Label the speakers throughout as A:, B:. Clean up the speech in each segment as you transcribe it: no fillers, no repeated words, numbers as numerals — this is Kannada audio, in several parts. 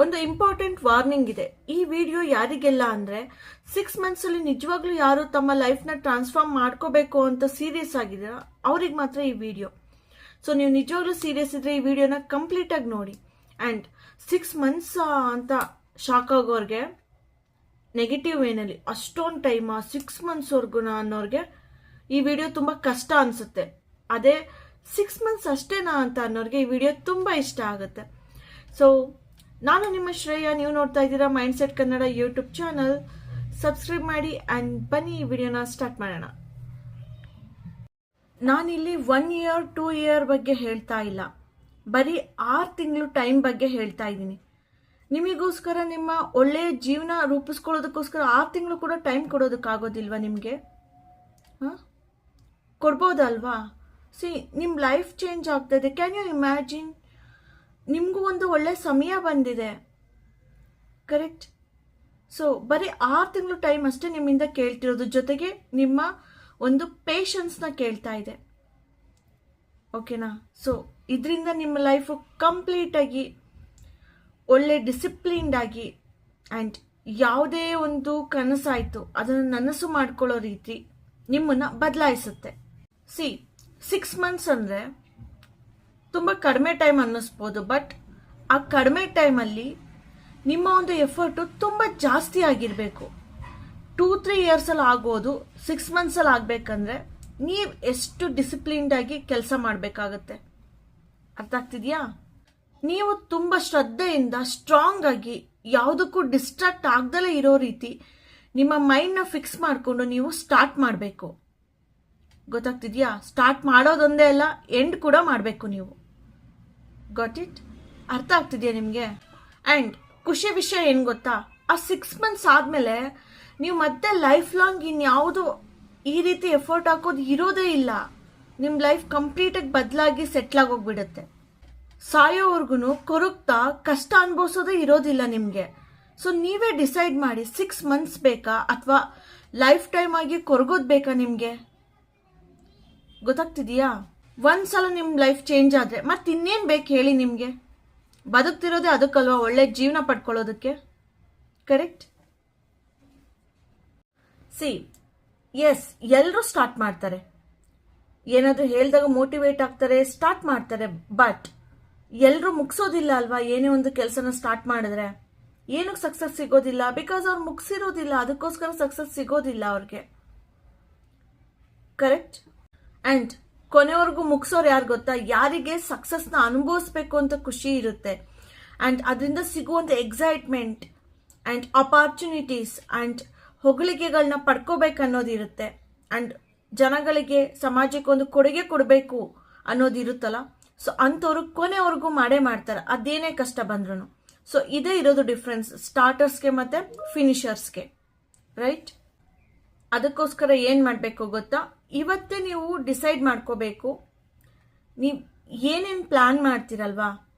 A: ಒಂದು ಇಂಪಾರ್ಟೆಂಟ್ ವಾರ್ನಿಂಗ್ ಇದೆ. ಈ ವಿಡಿಯೋ ಯಾರಿಗೆಲ್ಲ ಅಂದ್ರೆ 6 ಮಂತ್ಸ್ ಅಲ್ಲಿ ನಿಜವಾಗ್ಲೂ ಯಾರು ತಮ್ಮ ಲೈಫ್ ನ ಟ್ರಾನ್ಸ್ಫಾರ್ಮ್ ಮಾಡ್ಕೋಬೇಕು ಅಂತ ಸೀರಿಯಸ್ ಆಗಿದ್ದೀರಾ ಅವ್ರಿಗೆ ಮಾತ್ರ ಈ ವಿಡಿಯೋ. ಸೊ ನೀವು ನಿಜವಾಗ್ಲೂ ಸೀರಿಯಸ್ ಇದ್ರೆ ಈ ವಿಡಿಯೋನ ಕಂಪ್ಲೀಟ್ ಆಗಿ ನೋಡಿ. ಅಂಡ್ 6 ಮಂತ್ಸ್ ಅಂತ ಶಾಕ್ ಆಗೋರ್ಗೆ ನೆಗೆಟಿವ್ ವೇನಲ್ಲಿ ಅಷ್ಟೊಂದು ಟೈಮ್ 6 ಮಂತ್ಸ್ ವರ್ಗುನ ಅನ್ನೋರ್ಗೆ ಈ ವಿಡಿಯೋ ತುಂಬಾ ಕಷ್ಟ ಅನ್ಸುತ್ತೆ. ಅದೇ 6 ಮಂತ್ಸ್ ಅಷ್ಟೇನಾ ಅಂತ ಅನ್ನೋರ್ಗೆ ಈ ವಿಡಿಯೋ ತುಂಬಾ ಇಷ್ಟ ಆಗುತ್ತೆ. ಸೊ ನಾನು ನಿಮ್ಮ ಶ್ರೇಯ, ನೀವು ನೋಡ್ತಾ ಇದ್ದೀರಾ mindset Kannada YouTube channel. Subscribe ಮಾಡಿ ಅಂಡ್ ಬನ್ನಿ ಈ ವಿಡಿಯೋನ ಸ್ಟಾರ್ಟ್ ಮಾಡೋಣ. ನಾನಿಲ್ಲಿ 1 ಇಯರ್ 2 ಇಯರ್ ಬಗ್ಗೆ ಹೇಳ್ತಾ ಇಲ್ಲ, ಬರೀ 6 ತಿಂಗಳು ಟೈಮ್ ಬಗ್ಗೆ ಹೇಳ್ತಾ ಇದ್ದೀನಿ. ನಿಮಗೋಸ್ಕರ ನಿಮ್ಮ ಒಳ್ಳೆಯ ಜೀವನ ರೂಪಿಸ್ಕೊಳ್ಳೋದಕ್ಕೋಸ್ಕರ 6 ತಿಂಗಳು ಕೂಡ ಟೈಮ್ ಕೊಡೋದಕ್ಕಾಗೋದಿಲ್ವಾ ನಿಮಗೆ? ಕೊಡ್ಬೋದಲ್ವಾ? ನಿಮ್ಮ ಲೈಫ್ ಚೇಂಜ್ ಆಗ್ತಾ ಇದೆ. Can you imagine? ನಿಮಗೂ ಒಂದು ಒಳ್ಳೆ ಸಮಯ ಬಂದಿದೆ, ಕರೆಕ್ಟ್? ಸೊ ಬರೀ 6 ತಿಂಗಳು ಟೈಮ್ ಅಷ್ಟೇ ನಿಮ್ಮಿಂದ ಕೇಳ್ತಿರೋದು, ಜೊತೆಗೆ ನಿಮ್ಮ ಒಂದು ಪೇಷನ್ಸ್ನ ಕೇಳ್ತಾ ಇದೆ. ಓಕೆನಾ? ಸೊ ಇದರಿಂದ ನಿಮ್ಮ ಲೈಫು ಕಂಪ್ಲೀಟ್ ಆಗಿ ಒಳ್ಳೆ ಡಿಸಿಪ್ಲಿನ್ಡ್ ಆಗಿ ಆ್ಯಂಡ್ ಯಾವುದೇ ಒಂದು ಕನಸಾಯಿತು ಅದನ್ನು ನನಸು ಮಾಡ್ಕೊಳ್ಳೋ ರೀತಿ ನಿಮ್ಮನ್ನು ಬದಲಾಯಿಸುತ್ತೆ. 6 ಮಂತ್ಸ್ ಅಂದರೆ ತುಂಬ ಕಡಿಮೆ ಟೈಮ್ ಅನ್ನಿಸ್ಬೋದು, ಬಟ್ ಆ ಕಡಿಮೆ ಟೈಮಲ್ಲಿ ನಿಮ್ಮ ಒಂದು ಎಫರ್ಟು ತುಂಬ ಜಾಸ್ತಿ ಆಗಿರಬೇಕು. 2-3 ಇಯರ್ಸಲ್ಲಿ ಆಗೋದು 6 ಮಂತ್ಸಲ್ಲಿ ಆಗಬೇಕಂದ್ರೆ ನೀವು ಎಷ್ಟು ಡಿಸಿಪ್ಲಿನ್ಡ್ ಆಗಿ ಕೆಲಸ ಮಾಡಬೇಕಾಗತ್ತೆ. ಅರ್ಥ ಆಗ್ತಿದೆಯಾ? ನೀವು ತುಂಬ ಶ್ರದ್ಧೆಯಿಂದ ಸ್ಟ್ರಾಂಗ್ ಆಗಿ ಯಾವುದಕ್ಕೂ ಡಿಸ್ಟ್ರಾಕ್ಟ್ ಆಗ್ದಲೇ ಇರೋ ರೀತಿ ನಿಮ್ಮ ಮೈಂಡ್ನ ಫಿಕ್ಸ್ ಮಾಡಿಕೊಂಡು ನೀವು ಸ್ಟಾರ್ಟ್ ಮಾಡಬೇಕು. ಗೊತ್ತಾಗ್ತಿದ್ಯಾ? ಸ್ಟಾರ್ಟ್ ಮಾಡೋದೊಂದೇ ಅಲ್ಲ, ಎಂಡ್ ಕೂಡ ಮಾಡಬೇಕು ನೀವು. Got it? ಅರ್ಥ ಆಗ್ತಿದೆಯಾ ನಿಮಗೆ? ಆ್ಯಂಡ್ ಖುಷಿ ವಿಷಯ ಏನು ಗೊತ್ತಾ? ಆ 6 ಮಂತ್ಸ್ ಆದಮೇಲೆ ನೀವು ಮತ್ತೆ ಲೈಫ್ ಲಾಂಗ್ ಇನ್ಯಾವುದು ಈ ರೀತಿ ಎಫರ್ಟ್ ಹಾಕೋದು ಇರೋದೇ ಇಲ್ಲ. ನಿಮ್ಮ ಲೈಫ್ ಕಂಪ್ಲೀಟಾಗಿ ಬದಲಾಗಿ ಸೆಟ್ಲಾಗಿ ಹೋಗ್ಬಿಡುತ್ತೆ. ಸಾಯೋವರೆಗೂ ಕೊರಗ್ತಾ ಕಷ್ಟ ಅನುಭವಿಸೋದೇ ಇರೋದಿಲ್ಲ ನಿಮಗೆ. ಸೊ ನೀವೇ ಡಿಸೈಡ್ ಮಾಡಿ, 6 ಮಂತ್ಸ್ ಬೇಕಾ ಅಥವಾ ಲೈಫ್ ಟೈಮ್ ಆಗಿ ಕೊರಗೋದು ಬೇಕಾ ನಿಮಗೆ? ಗೊತ್ತಾಗ್ತಿದೆಯಾ? ಒಂದ್ಸಲ ನಿಮ್ಮ ಲೈಫ್ ಚೇಂಜ್ ಆದರೆ ಮತ್ತೆ ಇನ್ನೇನು ಬೇಕು ಹೇಳಿ ನಿಮಗೆ? ಬದುಕ್ತಿರೋದೇ ಅದಕ್ಕಲ್ವಾ, ಒಳ್ಳೆ ಜೀವನ ಪಡ್ಕೊಳ್ಳೋದಕ್ಕೆ, ಕರೆಕ್ಟ್? ಎಸ್, ಎಲ್ಲರೂ ಸ್ಟಾರ್ಟ್ ಮಾಡ್ತಾರೆ, ಏನಾದರೂ ಹೇಳಿದಾಗ ಮೋಟಿವೇಟ್ ಆಗ್ತಾರೆ, ಸ್ಟಾರ್ಟ್ ಮಾಡ್ತಾರೆ. ಬಟ್ ಎಲ್ಲರೂ ಮುಗಿಸೋದಿಲ್ಲ ಅಲ್ವಾ? ಏನೇ ಒಂದು ಕೆಲಸನ ಸ್ಟಾರ್ಟ್ ಮಾಡಿದ್ರೆ ಏನಕ್ಕೆ ಸಕ್ಸಸ್ ಸಿಗೋದಿಲ್ಲ? ಬಿಕಾಸ್ ಅವ್ರು ಮುಗಿಸಿರೋದಿಲ್ಲ, ಅದಕ್ಕೋಸ್ಕರ ಸಕ್ಸಸ್ ಸಿಗೋದಿಲ್ಲ ಅವ್ರಿಗೆ, ಕರೆಕ್ಟ್? ಆ್ಯಂಡ್ ಕೊನೆವರೆಗೂ ಮುಗಿಸೋರು ಯಾರು ಗೊತ್ತಾ? ಯಾರಿಗೆ ಸಕ್ಸಸ್ನ ಅನುಭವಿಸ್ಬೇಕು ಅಂತ ಖುಷಿ ಇರುತ್ತೆ ಆ್ಯಂಡ್ ಅದರಿಂದ ಸಿಗುವಂಥ ಎಕ್ಸೈಟ್ಮೆಂಟ್ ಆ್ಯಂಡ್ ಅಪಾರ್ಚುನಿಟೀಸ್ ಆ್ಯಂಡ್ ಹೊಗಳಿಕೆಗಳನ್ನ ಪಡ್ಕೋಬೇಕನ್ನೋದಿರುತ್ತೆ ಆ್ಯಂಡ್ ಜನಗಳಿಗೆ ಸಮಾಜಕ್ಕೆ ಒಂದು ಕೊಡುಗೆ ಕೊಡಬೇಕು ಅನ್ನೋದಿರುತ್ತಲ್ಲ. ಸೊ ಅಂಥವ್ರು ಕೊನೆವರೆಗೂ ಮಾಡೇ ಮಾಡ್ತಾರೆ, ಅದೇನೇ ಕಷ್ಟ ಬಂದ್ರು. ಸೊ ಇದೇ ಇರೋದು ಡಿಫ್ರೆನ್ಸ್ ಸ್ಟಾರ್ಟರ್ಸ್ಗೆ ಮತ್ತು ಫಿನಿಷರ್ಸ್ಗೆ, ರೈಟ್? ಅದಕ್ಕೋಸ್ಕರ ಏನು ಮಾಡಬೇಕು ಗೊತ್ತಾ? ಇವತ್ತೇ ನೀವು ಡಿಸೈಡ್ ಮಾಡ್ಕೋಬೇಕು, ನೀವು ಏನೇನು ಪ್ಲ್ಯಾನ್ ಮಾಡ್ತೀರಲ್ವಾ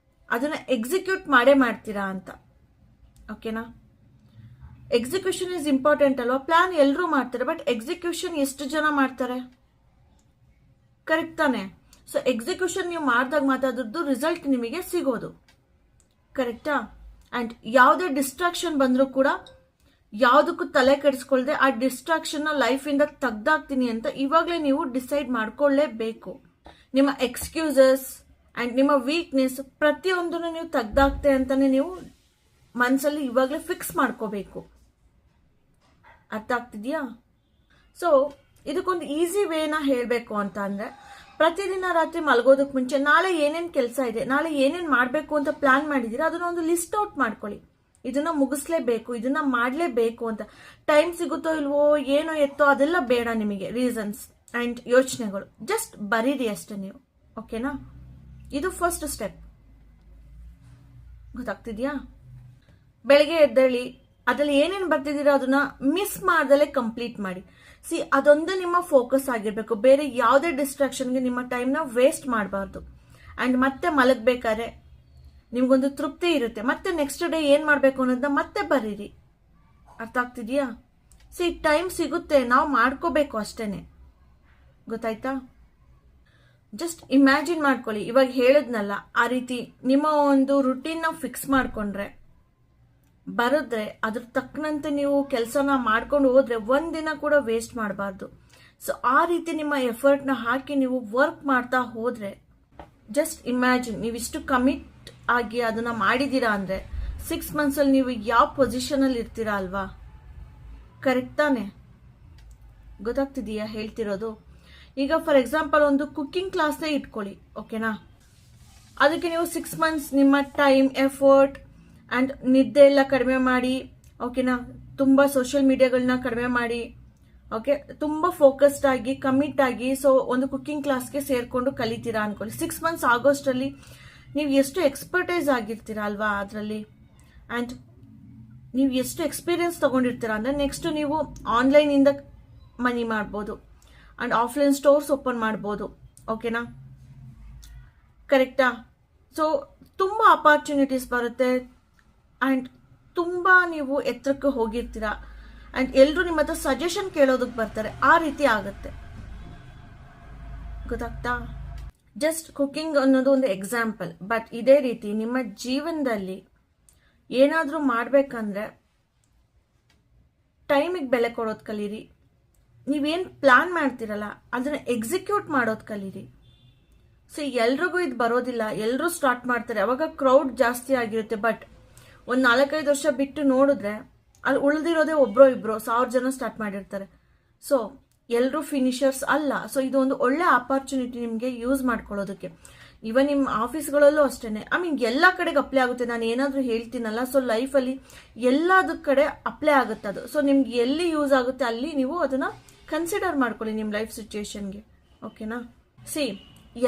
A: ಅದನ್ನು ಎಕ್ಸಿಕ್ಯೂಟ್ ಮಾಡೇ ಮಾಡ್ತೀರಾ ಅಂತ. ಓಕೆನಾ? ಎಕ್ಸಿಕ್ಯೂಷನ್ ಈಸ್ ಇಂಪಾರ್ಟೆಂಟ್ ಅಲ್ವಾ? ಪ್ಲ್ಯಾನ್ ಎಲ್ಲರೂ ಮಾಡ್ತಾರೆ, ಬಟ್ ಎಕ್ಸಿಕ್ಯೂಷನ್ ಎಷ್ಟು ಜನ ಮಾಡ್ತಾರೆ? ಕರೆಕ್ಟ್ ತಾನೆ? ಸೊ ಎಕ್ಸಿಕ್ಯೂಷನ್ ನೀವು ಮಾಡಿದಾಗ ಮಾತ್ರ ಅದ್ರದ್ದು ರಿಸಲ್ಟ್ ನಿಮಗೆ ಸಿಗೋದು, ಕರೆಕ್ಟಾ? ಆ್ಯಂಡ್ ಯಾವುದೇ ಡಿಸ್ಟ್ರಾಕ್ಷನ್ ಬಂದರೂ ಕೂಡ ಯಾವುದಕ್ಕೂ ತಲೆ ಕೆಡಿಸ್ಕೊಳ್ದೆ ಆ ಡಿಸ್ಟ್ರಾಕ್ಷನ್ನ ಲೈಫಿಂದ ತೆಗ್ದಾಕ್ತೀನಿ ಅಂತ ಇವಾಗಲೇ ನೀವು ಡಿಸೈಡ್ ಮಾಡ್ಕೊಳ್ಳೇಬೇಕು. ನಿಮ್ಮ ಎಕ್ಸ್ಕ್ಯೂಸಸ್ ಆ್ಯಂಡ್ ನಿಮ್ಮ ವೀಕ್ನೆಸ್ ಪ್ರತಿಯೊಂದನ್ನು ನೀವು ತೆಗ್ದಾಕ್ತೆ ಅಂತಲೇ ನೀವು ಮನಸ್ಸಲ್ಲಿ ಇವಾಗಲೇ ಫಿಕ್ಸ್ ಮಾಡ್ಕೋಬೇಕು. ಅರ್ಥ ಆಗ್ತಿದೆಯಾ? ಸೊ ಇದಕ್ಕೊಂದು ಈಸಿ ವೇನ ಹೇಳಬೇಕು ಅಂತ ಅಂದರೆ, ಪ್ರತಿದಿನ ರಾತ್ರಿ ಮಲಗೋದಕ್ಕೆ ಮುಂಚೆ ನಾಳೆ ಏನೇನು ಕೆಲಸ ಇದೆ, ನಾಳೆ ಏನೇನು ಮಾಡಬೇಕು ಅಂತ ಪ್ಲಾನ್ ಮಾಡಿದ್ದೀರಾ ಅದನ್ನ ಒಂದು ಲಿಸ್ಟ್ ಔಟ್ ಮಾಡ್ಕೊಳ್ಳಿ. ಇದನ್ನ ಮುಗಿಸ್ಲೇಬೇಕು, ಇದನ್ನ ಮಾಡಲೇಬೇಕು ಅಂತ. ಟೈಮ್ ಸಿಗುತ್ತೋ ಇಲ್ವೋ, ಏನೋ ಎತ್ತೋ ಅದೆಲ್ಲ ಬೇಡ ನಿಮಗೆ. ರೀಸನ್ಸ್ ಆ್ಯಂಡ್ ಯೋಚನೆಗಳು ಜಸ್ಟ್ ಬರೀರಿ ಅಷ್ಟೇ ನೀವು. ಓಕೆನಾ? ಇದು ಫಸ್ಟ್ ಸ್ಟೆಪ್. ಗೊತ್ತಾಗ್ತಿದ್ಯಾ? ಬೆಳಗ್ಗೆ ಎದ್ದೇಳಿ ಅದರಲ್ಲಿ ಏನೇನು ಬರ್ತಿದ್ದೀರಾ ಅದನ್ನ ಮಿಸ್ ಮಾಡ್ದಲೇ ಕಂಪ್ಲೀಟ್ ಮಾಡಿ. ಅದೊಂದೇ ನಿಮ್ಮ ಫೋಕಸ್ ಆಗಿರಬೇಕು, ಬೇರೆ ಯಾವುದೇ ಡಿಸ್ಟ್ರಾಕ್ಷನ್ಗೆ ನಿಮ್ಮ ಟೈಮ್ನ ವೇಸ್ಟ್ ಮಾಡಬಾರ್ದು. ಆ್ಯಂಡ್ ಮತ್ತೆ ಮಲಗಬೇಕಾದ್ರೆ ನಿಮ್ಗೊಂದು ತೃಪ್ತಿ ಇರುತ್ತೆ, ಮತ್ತೆ ನೆಕ್ಸ್ಟ್ ಡೇ ಏನು ಮಾಡಬೇಕು ಅನ್ನೋದನ್ನ ಮತ್ತೆ ಬರೀರಿ. ಅರ್ಥ ಆಗ್ತಿದೆಯಾ? ಟೈಮ್ ಸಿಗುತ್ತೆ, ನಾವು ಮಾಡ್ಕೋಬೇಕು ಅಷ್ಟೇನೆ. ಗೊತ್ತಾಯ್ತಾ? ಜಸ್ಟ್ ಇಮ್ಯಾಜಿನ್ ಮಾಡ್ಕೊಳ್ಳಿ, ಇವಾಗ ಹೇಳಿದ್ನಲ್ಲ ಆ ರೀತಿ ನಿಮ್ಮ ಒಂದು ರುಟೀನ್ನ ಫಿಕ್ಸ್ ಮಾಡಿಕೊಂಡ್ರೆ ಬರೆದ್ರೆ ಅದ್ರ ತಕ್ಕನಂತೆ ನೀವು ಕೆಲಸನ ಮಾಡ್ಕೊಂಡು ಹೋದ್ರೆ ಒಂದಿನ ಕೂಡ ವೇಸ್ಟ್ ಮಾಡಬಾರ್ದು. ಸೊ ಆ ರೀತಿ ನಿಮ್ಮ ಎಫರ್ಟ್ನ ಹಾಕಿ ನೀವು ವರ್ಕ್ ಮಾಡ್ತಾ ಹೋದ್ರೆ, ಜಸ್ಟ್ ಇಮ್ಯಾಜಿನ್ ನೀವಿಷ್ಟು ಕಮಿಟ್ ಆಗಿ ಅದನ್ನ ಮಾಡಿದೀರಾ ಅಂದ್ರೆ 6 ಮಂತ್ಸಲ್ಲಿ ನೀವು ಯಾವ ಪೊಸಿಷನಲ್ಲಿ ಇರ್ತೀರಾ ಅಲ್ವಾ? ಕರೆಕ್ಟ್ ತಾನೆ? ಗೊತ್ತಾಗ್ತಿದೀಯಾ ಹೇಳ್ತಿರೋದು? ಈಗ ಫಾರ್ ಎಕ್ಸಾಂಪಲ್ ಒಂದು ಕುಕ್ಕಿಂಗ್ ಕ್ಲಾಸ್ನೇ ಇಟ್ಕೊಳ್ಳಿ, ಓಕೆನಾ? ಅದಕ್ಕೆ ನೀವು 6 ಮಂತ್ಸ್ ನಿಮ್ಮ ಟೈಮ್, ಎಫರ್ಟ್ ಆ್ಯಂಡ್ ನಿದ್ದೆ ಎಲ್ಲ ಕಡಿಮೆ ಮಾಡಿ, ಓಕೆನಾ? ತುಂಬ ಸೋಷಿಯಲ್ ಮೀಡಿಯಾಗಳನ್ನ ಕಡಿಮೆ ಮಾಡಿ, ಓಕೆ, ತುಂಬ ಫೋಕಸ್ಡ್ ಆಗಿ ಕಮಿಟ್ ಆಗಿ ಸೊ ಒಂದು ಕುಕ್ಕಿಂಗ್ ಕ್ಲಾಸ್ಗೆ ಸೇರ್ಕೊಂಡು ಕಲಿತೀರಾ ಅನ್ಕೊಳ್ಳಿ. 6 ಮಂತ್ಸ್ ಆಗೋಷ್ಟರಲ್ಲಿ ನೀವು ಎಷ್ಟು ಎಕ್ಸ್ಪರ್ಟೈಸ್ ಆಗಿರ್ತೀರಾ ಅಲ್ವಾ ಅದರಲ್ಲಿ, ಆ್ಯಂಡ್ ನೀವು ಎಷ್ಟು ಎಕ್ಸ್ಪೀರಿಯನ್ಸ್ ತಗೊಂಡಿರ್ತೀರಾ ಅಂದರೆ ನೆಕ್ಸ್ಟ್ ನೀವು ಆನ್ಲೈನಿಂದ ಮನಿ ಮಾಡ್ಬೋದು ಆ್ಯಂಡ್ ಆಫ್ಲೈನ್ ಸ್ಟೋರ್ಸ್ ಓಪನ್ ಮಾಡ್ಬೋದು, ಓಕೆನಾ? ಕರೆಕ್ಟಾ? ಸೊ ತುಂಬ ಅಪಾರ್ಚುನಿಟೀಸ್ ಬರುತ್ತೆ ಆ್ಯಂಡ್ ತುಂಬ ನೀವು ಎತ್ತರಕ್ಕೆ ಹೋಗಿರ್ತೀರಾ ಆ್ಯಂಡ್ ಎಲ್ಲರೂ ನಿಮ್ಮ ಹತ್ರ ಸಜೆಷನ್ ಕೇಳೋದಕ್ಕೆ ಬರ್ತಾರೆ. ಆ ರೀತಿ ಆಗುತ್ತೆ. ಗೊತ್ತಾಗ್ತಾ? ಜಸ್ಟ್ ಕುಕಿಂಗ್ ಅನ್ನೋದು ಒಂದು ಎಕ್ಸಾಂಪಲ್. ಬಟ್ ಇದೇ ರೀತಿ ನಿಮ್ಮ ಜೀವನದಲ್ಲಿ ಏನಾದರೂ ಮಾಡಬೇಕಂದ್ರೆ ಟೈಮಿಗೆ ಬೆಲೆ ಕೊಡೋದು ಕಲೀರಿ. ನೀವೇನು ಪ್ಲಾನ್ ಮಾಡ್ತೀರಲ್ಲ ಅದನ್ನು ಎಕ್ಸಿಕ್ಯೂಟ್ ಮಾಡೋದು ಕಲೀರಿ. ಸೊ ಎಲ್ರಿಗೂ ಇದು ಬರೋದಿಲ್ಲ, ಎಲ್ಲರೂ ಸ್ಟಾರ್ಟ್ ಮಾಡ್ತಾರೆ, ಅವಾಗ ಕ್ರೌಡ್ ಜಾಸ್ತಿ ಆಗಿರುತ್ತೆ. ಬಟ್ ಒಂದು 4-5 ವರ್ಷ ಬಿಟ್ಟು ನೋಡಿದ್ರೆ ಅಲ್ಲಿ ಉಳಿದಿರೋದೇ ಒಬ್ಬರೋ ಇಬ್ಬರೋ 1000 ಜನ ಸ್ಟಾರ್ಟ್ ಮಾಡಿರ್ತಾರೆ. ಸೊ ಎಲ್ಲರೂ ಫಿನಿಷರ್ಸ್ ಅಲ್ಲ. ಸೊ ಇದು ಒಂದು ಒಳ್ಳೆ ಆಪರ್ಚುನಿಟಿ ನಿಮಗೆ ಯೂಸ್ ಮಾಡ್ಕೊಳ್ಳೋದಕ್ಕೆ. ಇವನ್ ನಿಮ್ಮ ಆಫೀಸ್ಗಳಲ್ಲೂ ಅಷ್ಟೇ, ಐ ಮೀನ್ ಎಲ್ಲ ಕಡೆಗೆ ಅಪ್ಲೈ ಆಗುತ್ತೆ. ನಾನು ಏನಾದರೂ ಹೇಳ್ತೀನಲ್ಲ, ಸೊ ಲೈಫಲ್ಲಿ ಎಲ್ಲದ ಕಡೆ ಅಪ್ಲೈ ಆಗುತ್ತೆ ಅದು. ಸೊ ನಿಮ್ಗೆ ಎಲ್ಲಿ ಯೂಸ್ ಆಗುತ್ತೆ ಅಲ್ಲಿ ನೀವು ಅದನ್ನು ಕನ್ಸಿಡರ್ ಮಾಡ್ಕೊಳ್ಳಿ ನಿಮ್ಮ ಲೈಫ್ ಸಿಚುಯೇಷನ್ಗೆ, ಓಕೆನಾ? ಸಿ,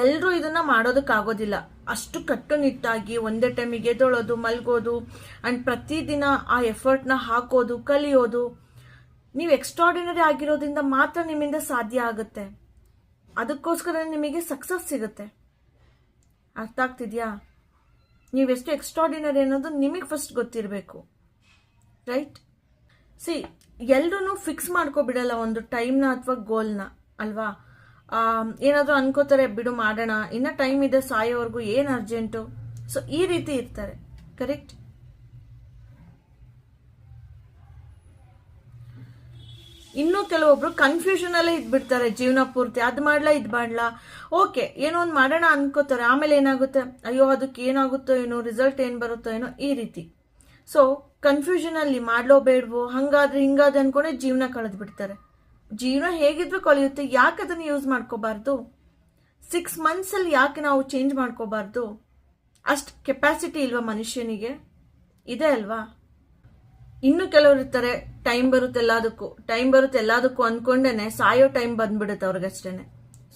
A: ಎಲ್ಲರೂ ಇದನ್ನ ಮಾಡೋದಕ್ಕಾಗೋದಿಲ್ಲ. ಅಷ್ಟು ಕಟ್ಟುನಿಟ್ಟಾಗಿ ಒಂದೇ ಟೈಮಿಗೆ ಎದ್ದೊಳೋದು, ಮಲ್ಗೋದು ಆ್ಯಂಡ್ ಪ್ರತಿದಿನ ಆ ಎಫರ್ಟ್ನ ಹಾಕೋದು, ಕಲಿಯೋದು. ನೀವು ಎಕ್ಸ್ಟ್ರಾರ್ಡಿನರಿ ಆಗಿರೋದ್ರಿಂದ ಮಾತ್ರ ನಿಮ್ಮಿಂದ ಸಾಧ್ಯ ಆಗುತ್ತೆ. ಅದಕ್ಕೋಸ್ಕರ ನಿಮಗೆ ಸಕ್ಸಸ್ ಸಿಗುತ್ತೆ. ಅರ್ಥ ಆಗ್ತಿದ್ಯಾ? ನೀವೆಷ್ಟು ಎಕ್ಸ್ಟ್ರಾರ್ಡಿನರಿ ಅನ್ನೋದು ನಿಮಗೆ ಫಸ್ಟ್ ಗೊತ್ತಿರಬೇಕು, ರೈಟ್? ಸಿ, ಎಲ್ಲರೂ ಫಿಕ್ಸ್ ಮಾಡ್ಕೊಬಿಡಲ್ಲ ಒಂದು ಟೈಮ್ನ ಅಥವಾ ಗೋಲ್ನ, ಅಲ್ವಾ? ಏನಾದರೂ ಅನ್ಕೋತಾರೆ, ಬಿಡು ಮಾಡೋಣ, ಇನ್ನ ಟೈಮ್ ಇದೆ, ಸಾಯೋವರೆಗೂ ಏನು ಅರ್ಜೆಂಟು. ಸೊ ಈ ರೀತಿ ಇರ್ತಾರೆ, ಕರೆಕ್ಟ್? ಇನ್ನೂ ಕೆಲವೊಬ್ರು ಕನ್ಫ್ಯೂಷನ್ ಅಲ್ಲೇ ಇದ್ಬಿಡ್ತಾರೆ ಜೀವನ ಪೂರ್ತಿ. ಅದು ಮಾಡ್ಲಾ ಇದು ಮಾಡ್ಲಾ, ಓಕೆ ಏನೋ ಒಂದು ಮಾಡೋಣ ಅನ್ಕೋತಾರೆ, ಆಮೇಲೆ ಏನಾಗುತ್ತೆ, ಅಯ್ಯೋ ಅದಕ್ಕೆ ಏನಾಗುತ್ತೋ ಏನೋ, ರಿಸಲ್ಟ್ ಏನು ಬರುತ್ತೋ ಏನೋ, ಈ ರೀತಿ. ಸೊ ಕನ್ಫ್ಯೂಷನ್ ಅಲ್ಲಿ ಮಾಡ್ಲೋ ಬೇಡವೋ, ಹಂಗಾದ್ರೆ ಹಿಂಗಾದ್ರೆ ಅನ್ಕೊಂಡೆ ಜೀವನ ಕಳೆದು ಬಿಡ್ತಾರೆ. ಜೀವನ ಹೇಗಿದ್ರು ಕಳೆಯುತ್ತೆ, ಯಾಕೆ ಅದನ್ನು ಯೂಸ್ ಮಾಡ್ಕೋಬಾರ್ದು? 6 ಮಂತ್ಸಲ್ಲಿ ಯಾಕೆ ನಾವು ಚೇಂಜ್ ಮಾಡ್ಕೋಬಾರ್ದು? ಅಷ್ಟು ಕೆಪಾಸಿಟಿ ಇಲ್ವಾ ಮನುಷ್ಯನಿಗೆ? ಇದೆ ಅಲ್ವಾ? ಇನ್ನು ಕೆಲವರು ಇರ್ತಾರೆ, ಟೈಮ್ ಬರುತ್ತೆ ಎಲ್ಲದಕ್ಕೂ ಅಂದ್ಕೊಂಡೇನೆ ಸಾಯೋ ಟೈಮ್ ಬಂದ್ಬಿಡುತ್ತೆ ಅವ್ರಿಗಷ್ಟೇನೆ.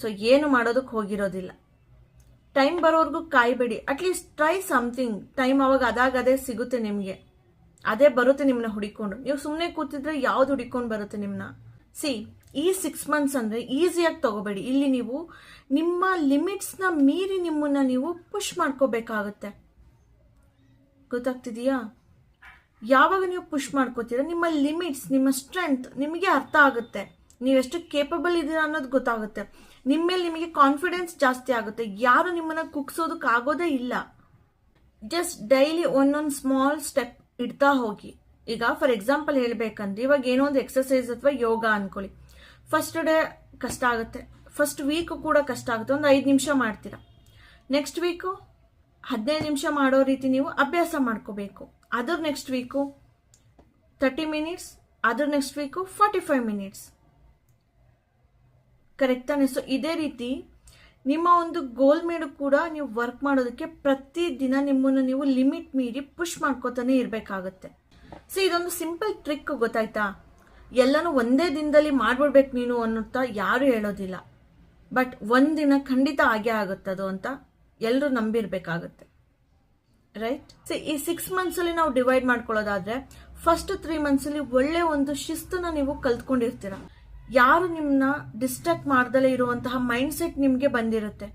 A: ಸೊ ಏನು ಮಾಡೋದಕ್ಕೆ ಹೋಗಿರೋದಿಲ್ಲ. ಟೈಮ್ ಬರೋರ್ಗೂ ಕಾಯ್ಬೇಡಿ, ಅಟ್ಲೀಸ್ಟ್ ಟ್ರೈ ಸಮಥಿಂಗ್. ಟೈಮ್ ಅವಾಗ ಅದೇ ಸಿಗುತ್ತೆ ನಿಮಗೆ, ಅದೇ ಬರುತ್ತೆ ನಿಮ್ಮನ್ನ ಹುಡಿಕೊಂಡು. ನೀವು ಸುಮ್ಮನೆ ಕೂತಿದ್ರೆ ಯಾವ್ದು ಹುಡಿಕೊಂಡು ಬರುತ್ತೆ ನಿಮ್ಮನ್ನ? ಸಿ, ಈ 6 ಮಂತ್ಸ್ ಅಂದರೆ ಈಸಿಯಾಗಿ ತಗೋಬೇಡಿ. ಇಲ್ಲಿ ನೀವು ನಿಮ್ಮ ಲಿಮಿಟ್ಸ್ನ ಮೀರಿ ನಿಮ್ಮನ್ನ ನೀವು ಪುಷ್ ಮಾಡ್ಕೋಬೇಕಾಗುತ್ತೆ. ಗೊತ್ತಾಗ್ತಿದೆಯಾ? ಯಾವಾಗ ನೀವು ಪುಷ್ ಮಾಡ್ಕೋತೀರ, ನಿಮ್ಮ ಲಿಮಿಟ್ಸ್, ನಿಮ್ಮ ಸ್ಟ್ರೆಂತ್ ನಿಮಗೆ ಅರ್ಥ ಆಗುತ್ತೆ. ನೀವೆಷ್ಟು ಕೇಪಬಲ್ ಇದ್ದೀರಾ ಅನ್ನೋದು ಗೊತ್ತಾಗುತ್ತೆ. ನಿಮ್ಮ ಮೇಲೆ ನಿಮಗೆ ಕಾನ್ಫಿಡೆನ್ಸ್ ಜಾಸ್ತಿ ಆಗುತ್ತೆ. ಯಾರು ನಿಮ್ಮನ್ನ ಕುಗ್ಸೋದಕ್ಕಾಗೋದೇ ಇಲ್ಲ. ಜಸ್ಟ್ ಡೈಲಿ ಒಂದೊಂದು ಸ್ಮಾಲ್ ಸ್ಟೆಪ್ ಇಡ್ತಾ ಹೋಗಿ. ಈಗ ಫಾರ್ ಎಕ್ಸಾಂಪಲ್ ಹೇಳ್ಬೇಕಂದ್ರೆ, ಇವಾಗ ಏನೋ ಒಂದು ಎಕ್ಸರ್ಸೈಸ್ ಅಥವಾ ಯೋಗ ಅನ್ಕೊಳ್ಳಿ. ಫಸ್ಟ್ ಡೇ ಕಷ್ಟ ಆಗುತ್ತೆ, ಫಸ್ಟ್ ವೀಕ್ ಕೂಡ ಕಷ್ಟ ಆಗುತ್ತೆ, ಒಂದು 5 ನಿಮಿಷ ಮಾಡ್ತೀರಾ. ನೆಕ್ಸ್ಟ್ ವೀಕು 15 ನಿಮಿಷ ಮಾಡೋ ರೀತಿ ನೀವು ಅಭ್ಯಾಸ ಮಾಡ್ಕೋಬೇಕು. ಅದರ ನೆಕ್ಸ್ಟ್ ವೀಕು 30 ಮಿನಿಟ್ಸ್, ಅದರ ನೆಕ್ಸ್ಟ್ ವೀಕು 45 ಮಿನಿಟ್ಸ್. ಕರೆಕ್ಟ್ ತಾನೆ? ಸೊ ಇದೇ ರೀತಿ ನಿಮ್ಮ ಒಂದು ಗೋಲ್ ಮೇಲೆ ಕೂಡ ನೀವು ವರ್ಕ್ ಮಾಡೋದಕ್ಕೆ ಪ್ರತಿದಿನ ನಿಮ್ಮನ್ನು ನೀವು ಲಿಮಿಟ್ ಮೀರಿ ಪುಷ್ ಮಾಡ್ಕೋತಾನೆ ಇರಬೇಕಾಗುತ್ತೆ. ಸೊ ಇದೊಂದು ಸಿಂಪಲ್ ಟ್ರಿಕ್, ಗೊತ್ತಾಯ್ತಾ? ಎಲ್ಲನೂ ಒಂದೇ ದಿನದಲ್ಲಿ ಮಾಡ್ಬಿಡ್ಬೇಕು ನೀನು ಅನ್ನುತ್ತಾ ಯಾರು ಹೇಳೋದಿಲ್ಲ. ಬಟ್ ಒಂದಿನ ಖಂಡಿತ ಆಗೇ ಆಗುತ್ತದು ಅಂತ ಎಲ್ಲರೂ ನಂಬಿರ್ಬೇಕಾಗತ್ತೆ, ರೈಟ್? ಸೊ ಈ 6 ಮಂತ್ಸಲ್ಲಿ ನಾವು ಡಿವೈಡ್ ಮಾಡ್ಕೊಳ್ಳೋದಾದ್ರೆ, ಫಸ್ಟ್ 3 ಮಂತ್ಸಲ್ಲಿ ಒಳ್ಳೆ ಒಂದು ಶಿಸ್ತನ್ನ ನೀವು ಕಲ್ತ್ಕೊಂಡಿರ್ತೀರ. ಯಾರು ನಿಮ್ಮನ್ನ ಡಿಸ್ಟ್ರಾಕ್ಟ್ ಮಾಡ್ದಲೇ ಇರುವಂತಹ ಮೈಂಡ್ ಸೆಟ್ ನಿಮಗೆ ಬಂದಿರುತ್ತೆ,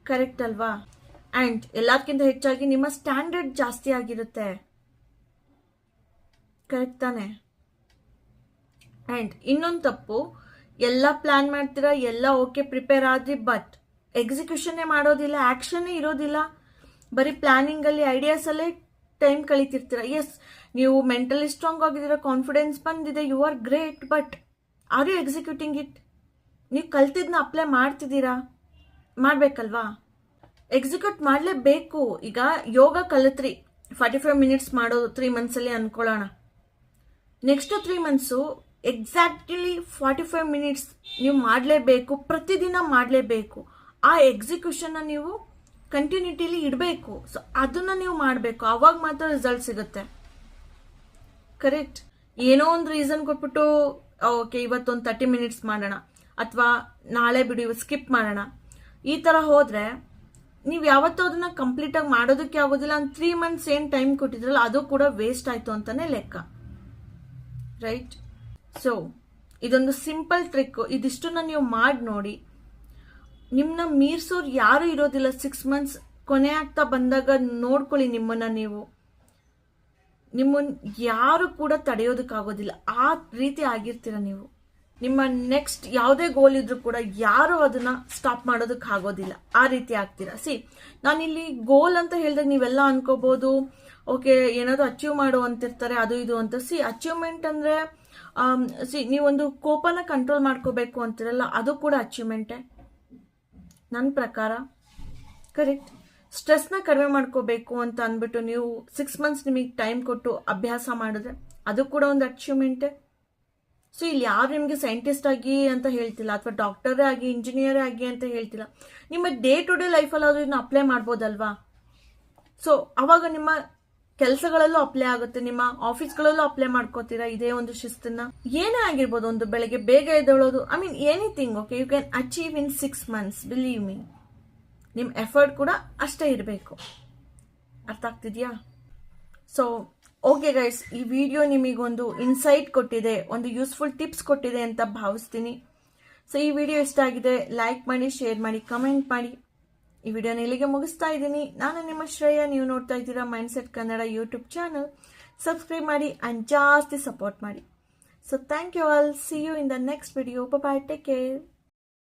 A: ಕರೆಕ್ಟ್ ಅಲ್ವಾ? ಆ್ಯಂಡ್ ಎಲ್ಲದಕ್ಕಿಂತ ಹೆಚ್ಚಾಗಿ ನಿಮ್ಮ ಸ್ಟ್ಯಾಂಡರ್ಡ್ ಜಾಸ್ತಿ ಆಗಿರುತ್ತೆ, ಕರೆಕ್ಟ್ ತಾನೆ? ಆ್ಯಂಡ್ ಇನ್ನೊಂದು ತಪ್ಪು, ಎಲ್ಲ ಪ್ಲಾನ್ ಮಾಡ್ತೀರಾ, ಎಲ್ಲ ಓಕೆ ಪ್ರಿಪೇರ್ ಆದ್ರಿ, ಬಟ್ ಎಕ್ಸಿಕ್ಯೂಷನ್ನೇ ಮಾಡೋದಿಲ್ಲ, ಆ್ಯಕ್ಷನ್ನೇ ಇರೋದಿಲ್ಲ. ಬರೀ ಪ್ಲಾನಿಂಗಲ್ಲಿ ಐಡಿಯಾಸಲ್ಲೇ ಟೈಮ್ ಕಳೀತಿರ್ತೀರ. ಎಸ್, ನೀವು ಮೆಂಟಲಿ ಸ್ಟ್ರಾಂಗ್ ಆಗಿದ್ದೀರಾ, ಕಾನ್ಫಿಡೆನ್ಸ್ ಬಂದಿದೆ, you are great, but are you executing it? ನೀವು ಕಲ್ತಿದ್ನ ಅಪ್ಲೈ ಮಾಡ್ತಿದ್ದೀರಾ? ಮಾಡಬೇಕಲ್ವಾ? ಎಕ್ಸಿಕ್ಯೂಟ್ ಮಾಡಲೇಬೇಕು. ಈಗ ಯೋಗ ಕಲಿತ್ರಿ, 45 ಮಿನಿಟ್ಸ್ ಮಾಡೋದು 3 ಮಂತ್ಸಲ್ಲಿ ಅನ್ಕೊಳ್ಳೋಣ. ನೆಕ್ಸ್ಟ್ 3 ಮಂತ್ಸು ಎಕ್ಸಾಕ್ಟ್ಲಿ 45 ಮಿನಿಟ್ಸ್ ನೀವು ಮಾಡಲೇಬೇಕು, ಪ್ರತಿದಿನ ಮಾಡಲೇಬೇಕು. ಆ ಎಕ್ಸಿಕ್ಯೂಷನ್ನ ನೀವು ಕಂಟಿನ್ಯೂಟಿಲಿ ಇಡಬೇಕು. ಸೊ ಅದನ್ನ ನೀವು ಮಾಡಬೇಕು, ಆವಾಗ ಮಾತ್ರ ರಿಸಲ್ಟ್ ಸಿಗುತ್ತೆ. ಕರೆಕ್ಟ್? ಏನೋ ಒಂದು ರೀಸನ್ ಕೊಟ್ಬಿಟ್ಟು ಓಕೆ ಇವತ್ತೊಂದು 30 ಮಿನಿಟ್ಸ್ ಮಾಡೋಣ, ಅಥವಾ ನಾಳೆ ಬಿಡು ಇವತ್ತು ಸ್ಕಿಪ್ ಮಾಡೋಣ, ಈ ಥರ ಹೋದರೆ ನೀವು ಯಾವತ್ತೂ ಅದನ್ನ ಕಂಪ್ಲೀಟಾಗಿ ಮಾಡೋದಕ್ಕೆ ಆಗೋದಿಲ್ಲ. 3 ಮಂತ್ಸ್ ಏನು ಟೈಮ್ ಕೊಟ್ಟಿದ್ರಲ್ಲ ಅದು ಕೂಡ ವೇಸ್ಟ್ ಆಯಿತು ಅಂತಲೇ ಲೆಕ್ಕ. ರೈಟ್? ಸೊ ಇದೊಂದು ಸಿಂಪಲ್ ಟ್ರಿಕ್. ಇದಿಷ್ಟನ್ನ ನೀವು ಮಾಡಿ ನೋಡಿ. ನಿಮ್ಮನ್ನ ಮೀರ್ಸೋರು ಯಾರು ಇರೋದಿಲ್ಲ. 6 ಮಂತ್ಸ್ ಕೊನೆ ಆಗ್ತಾ ಬಂದಾಗ ನೋಡ್ಕೊಳ್ಳಿ ನಿಮ್ಮನ್ನ ನೀವು. ನಿಮ್ಮನ್ನ ಯಾರು ಕೂಡ ತಡೆಯೋದಕ್ಕಾಗೋದಿಲ್ಲ. ಆ ರೀತಿ ಆಗಿರ್ತೀರ ನೀವು. ನಿಮ್ಮ ನೆಕ್ಸ್ಟ್ ಯಾವುದೇ ಗೋಲ್ ಇದ್ರೂ ಕೂಡ ಯಾರು ಅದನ್ನ ಸ್ಟಾಪ್ ಮಾಡೋದಕ್ಕಾಗೋದಿಲ್ಲ. ಆ ರೀತಿ ಆಗ್ತೀರಾ. ನಾನಿಲ್ಲಿ ಗೋಲ್ ಅಂತ ಹೇಳಿದಾಗ ನೀವೆಲ್ಲ ಅನ್ಕೋಬಹುದು, ಓಕೆ ಏನಾದ್ರು ಅಚೀವ್ ಮಾಡು ಅಂತಿರ್ತಾರೆ ಅದು ಇದು ಅಂತ. ಅಚೀವ್ಮೆಂಟ್ ಅಂದ್ರೆ ನೀವೊಂದು ಕೋಪನ ಕಂಟ್ರೋಲ್ ಮಾಡ್ಕೋಬೇಕು ಅಂತಿರಲ್ಲ, ಅದು ಕೂಡ ಅಚೀವ್ಮೆಂಟೇ ನನ್ನ ಪ್ರಕಾರ. ಕರೆಕ್ಟ್? ಸ್ಟ್ರೆಸ್ನ ಕಡಿಮೆ ಮಾಡ್ಕೋಬೇಕು ಅಂತ ಅಂದ್ಬಿಟ್ಟು ನೀವು 6 ಮಂತ್ಸ್ ನಿಮಗೆ ಟೈಮ್ ಕೊಟ್ಟು ಅಭ್ಯಾಸ ಮಾಡಿದ್ರೆ ಅದು ಕೂಡ ಒಂದು ಅಚೀವ್ಮೆಂಟೇ. ಇಲ್ಲಿ ಯಾರು ನಿಮಗೆ ಸೈಂಟಿಸ್ಟ್ ಆಗಿ ಅಂತ ಹೇಳ್ತಿಲ್ಲ, ಅಥವಾ ಡಾಕ್ಟರೇ ಆಗಿ ಇಂಜಿನಿಯರೇ ಆಗಿ ಅಂತ ಹೇಳ್ತಿಲ್ಲ. ನಿಮ್ಮ ಡೇ ಟು ಡೇ ಲೈಫಲ್ಲಿ ಆದ್ರೂ ಇದನ್ನ ಅಪ್ಲೈ ಮಾಡ್ಬೋದಲ್ವಾ? ಸೊ ಅವಾಗ ನಿಮ್ಮ ಕೆಲಸಗಳಲ್ಲೂ ಅಪ್ಲೈ ಆಗುತ್ತೆ, ನಿಮ್ಮ ಆಫೀಸ್ಗಳಲ್ಲೂ ಅಪ್ಲೈ ಮಾಡ್ಕೋತೀರಾ ಇದೇ ಒಂದು ಶಿಸ್ತನ್ನ. ಏನೇ ಆಗಿರ್ಬೋದು, ಒಂದು ಬೆಳಗ್ಗೆ ಬೇಗ ಎದ್ದೇಳೋದು, anything. Okay, you can achieve in 6 months, believe me. ನಿಮ್ಮ ಎಫರ್ಟ್ ಕೂಡ ಅಷ್ಟೇ ಇರಬೇಕು. ಅರ್ಥ ಆಗ್ತಿದ್ಯಾ? ಸೊ ಓಕೆ ಗೈಸ್, ಈ ವಿಡಿಯೋ ನಿಮಗೊಂದು ಇನ್ಸೈಟ್ ಕೊಟ್ಟಿದೆ, ಒಂದು ಯೂಸ್ಫುಲ್ ಟಿಪ್ಸ್ ಕೊಟ್ಟಿದೆ ಅಂತ ಭಾವಿಸ್ತೀನಿ. ಸೊ ಈ ವಿಡಿಯೋ ಇಷ್ಟ ಆಗಿದೆ, ಲೈಕ್ ಮಾಡಿ, ಶೇರ್ ಮಾಡಿ, ಕಮೆಂಟ್ ಮಾಡಿ. ಈ ವಿಡಿಯೋನ ಇಲ್ಲಿಗೆ ಮುಗಿಸ್ತಾ ಇದ್ದೀನಿ. ನಾನು ನಿಮ್ಮ ಶ್ರೇಯ, ನೀವು ನೋಡ್ತಾ ಇದ್ದೀರಾ mindset Kannada YouTube channel. Subscribe ಮಾಡಿ ಅಂಡ್ ಜಾಸ್ತಿ ಸಪೋರ್ಟ್ ಮಾಡಿ. So thank you all. See you in the next video. Bye, take care.